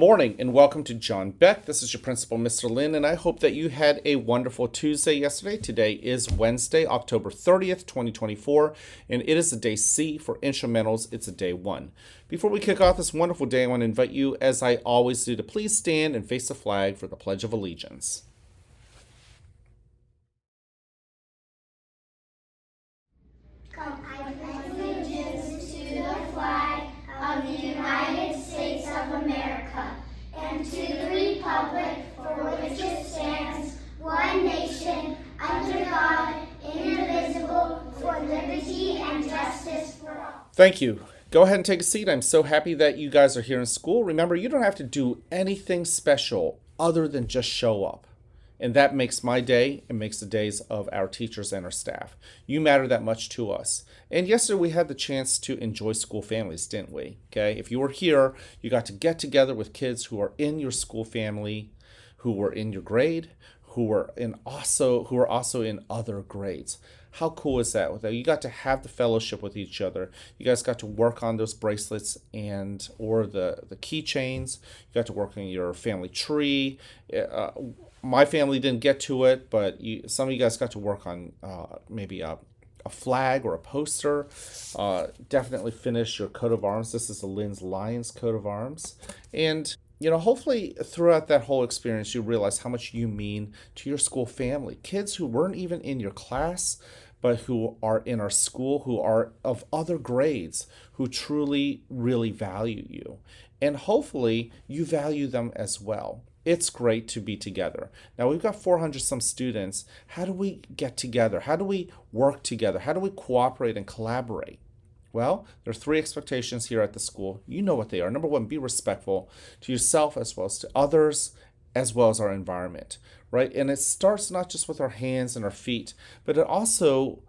Morning and welcome to John Beck. This is your principal, Mr. Lin, and I hope that you had a wonderful Tuesday yesterday. Today is Wednesday, October 30th, 2024, and it is a day C for instrumentals. It's a day 1. Before we kick off this wonderful day, I want to invite you, as I always do, to please stand and face the flag for the Pledge of Allegiance. I pledge allegiance to the flag of the United States of America and to the republic for which it stands, one nation, under God, indivisible, for liberty and justice for all. Thank you. Go ahead and take a seat. I'm so happy that you guys are here in school. Remember, you don't have to do anything special other than just show up. And that makes my day and makes the days of our teachers and our staff. You matter that much to us. And yesterday we had the chance to enjoy school families, didn't we? Okay. If you were here, you got to get together with kids who are in your school family, who were in your grade, who are also in other grades. How cool is that? You got to have the fellowship with each other. You guys got to work on those bracelets or the keychains. You got to work on your family tree. My family didn't get to it, but some of you guys got to work on maybe a flag or a poster. Definitely finish your coat of arms. This is the Lynn's Lions coat of arms. And hopefully throughout that whole experience, you realize how much you mean to your school family. Kids who weren't even in your class, but who are in our school, who are of other grades, who truly, really value you. And hopefully you value them as well. It's great to be together. Now we've got 400 some students. How do we get together? How do we work together? How do we cooperate and collaborate? Well, there are 3 expectations here at the school. You know what they are. Number 1, be respectful to yourself as well as to others, as well as our environment, right? And it starts not just with our hands and our feet, but it also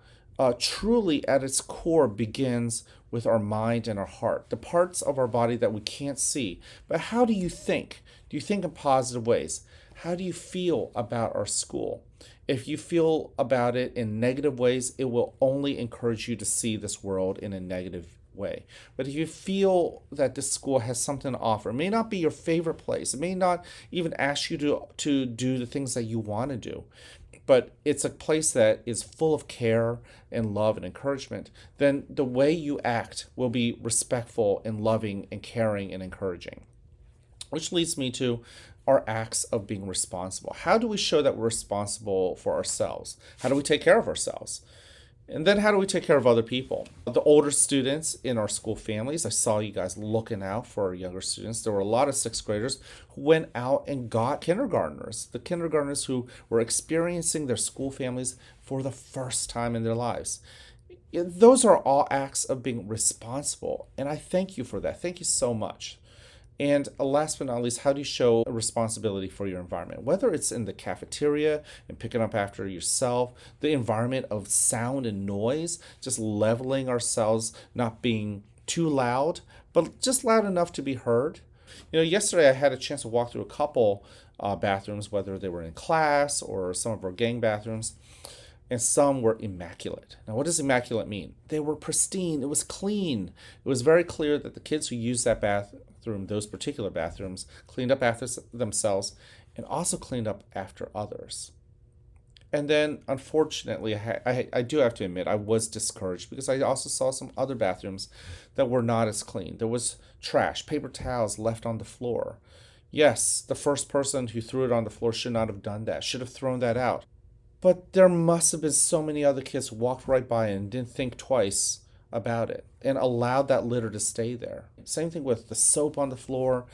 truly at its core begins with our mind and our heart, the parts of our body that we can't see. But how do you think? Do you think in positive ways? How do you feel about our school? If you feel about it in negative ways, it will only encourage you to see this world in a negative way. But if you feel that this school has something to offer, it may not be your favorite place, it may not even ask you to do the things that you want to do, but it's a place that is full of care and love and encouragement, then the way you act will be respectful and loving and caring and encouraging. Which leads me to our acts of being responsible. How do we show that we're responsible for ourselves? How do we take care of ourselves? And then how do we take care of other people? The older students in our school families, I saw you guys looking out for our younger students. There were a lot of 6th graders who went out and got kindergartners, the kindergartners who were experiencing their school families for the first time in their lives. Those are all acts of being responsible, and I thank you for that. Thank you so much. And last but not least, how do you show a responsibility for your environment? Whether it's in the cafeteria and picking up after yourself, the environment of sound and noise, just leveling ourselves, not being too loud, but just loud enough to be heard. Yesterday I had a chance to walk through a couple bathrooms, whether they were in class or some of our gang bathrooms, and some were immaculate. Now, what does immaculate mean? They were pristine. It was clean. It was very clear that the kids who used that bathroom, those particular bathrooms, cleaned up after themselves and also cleaned up after others. And then, unfortunately, I do have to admit, I was discouraged because I also saw some other bathrooms that were not as clean. There was trash, paper towels left on the floor. Yes, the first person who threw it on the floor should not have done that, should have thrown that out. But there must have been so many other kids who walked right by and didn't think twice about it and allowed that litter to stay there. Same thing with the soap on the floor.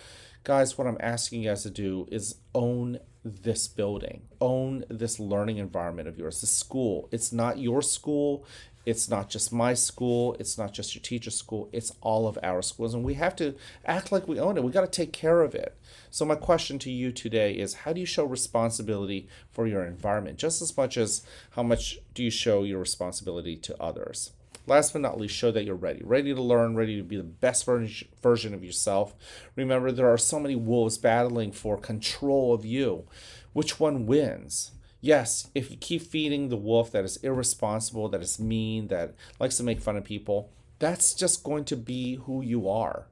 Guys, what I'm asking you guys to do is own this building, own this learning environment of yours, this school. It's not your school. It's not just my school. It's not just your teacher's school. It's all of our schools. And we have to act like we own it. We got to take care of it. So my question to you today is, how do you show responsibility for your environment? Just as much as how much do you show your responsibility to others? Last but not least, show that you're ready to learn, ready to be the best version of yourself. Remember, there are so many wolves battling for control of you. Which one wins? Yes, if you keep feeding the wolf that is irresponsible, that is mean, that likes to make fun of people, that's just going to be who you are.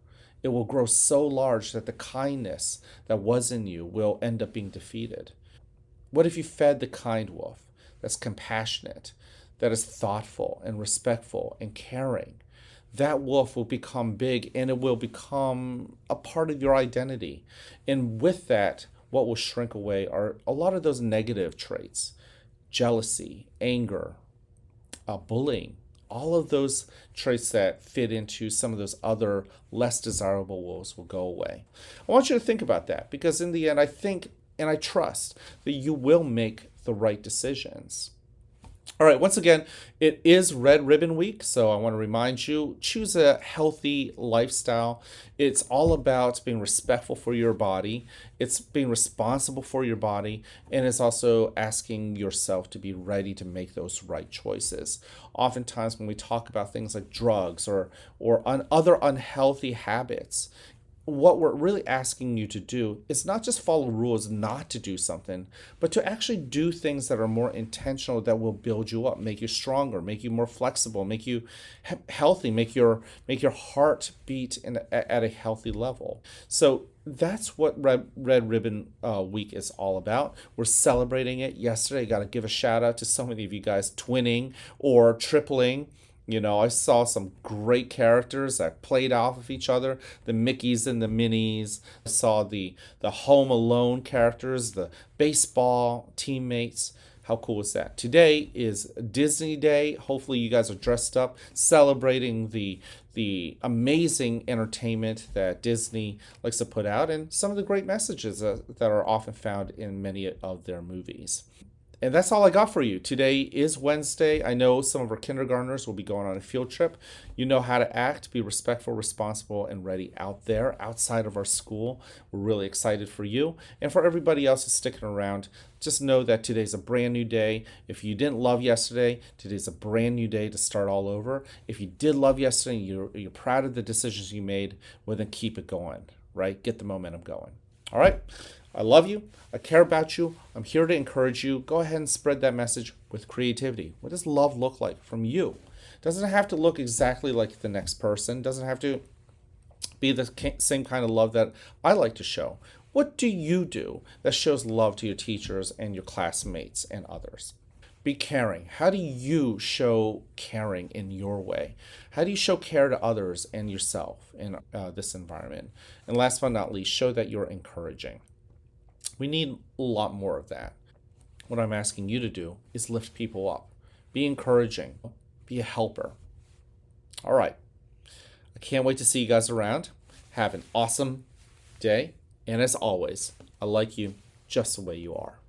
It will grow so large that the kindness that was in you will end up being defeated. What if you fed the kind wolf that's compassionate, that is thoughtful and respectful and caring? That wolf will become big and it will become a part of your identity. And with that, what will shrink away are a lot of those negative traits: jealousy, anger, bullying, all of those traits that fit into some of those other less desirable wolves will go away. I want you to think about that, because in the end, I think and I trust that you will make the right decisions. All right, once again, it is Red Ribbon Week, so I want to remind you, choose a healthy lifestyle. It's all about being respectful for your body. It's being responsible for your body, and it's also asking yourself to be ready to make those right choices. Oftentimes when we talk about things like drugs or other unhealthy habits, what we're really asking you to do is not just follow rules not to do something, but to actually do things that are more intentional, that will build you up, make you stronger, make you more flexible, make you healthy, make your heart beat at a healthy level. So that's what Red Ribbon Week is all about. We're celebrating it. Yesterday, I got to give a shout out to so many of you guys twinning or tripling. I saw some great characters that played off of each other, the Mickeys and the Minnies. I saw the Home Alone characters, the baseball teammates. How cool is that? Today is Disney Day. Hopefully you guys are dressed up, celebrating the amazing entertainment that Disney likes to put out, and some of the great messages that are often found in many of their movies. And that's all I got for you. Today is Wednesday. I know some of our kindergartners will be going on a field trip. You know how to act, be respectful, responsible, and ready out there, outside of our school. We're really excited for you. And for everybody else who's sticking around, just know that today's a brand new day. If you didn't love yesterday, today's a brand new day to start all over. If you did love yesterday, you're proud of the decisions you made, well, then keep it going, right? Get the momentum going. All right? I love you. I care about you. I'm here to encourage you. Go ahead and spread that message with creativity. What does love look like from you? Doesn't have to look exactly like the next person. Doesn't have to be the same kind of love that I like to show. What do you do that shows love to your teachers and your classmates and others? Be caring. How do you show caring in your way? How do you show care to others and yourself in this environment? And last but not least, show that you're encouraging. We need a lot more of that. What I'm asking you to do is lift people up. Be encouraging. Be a helper. All right. I can't wait to see you guys around. Have an awesome day. And as always, I like you just the way you are.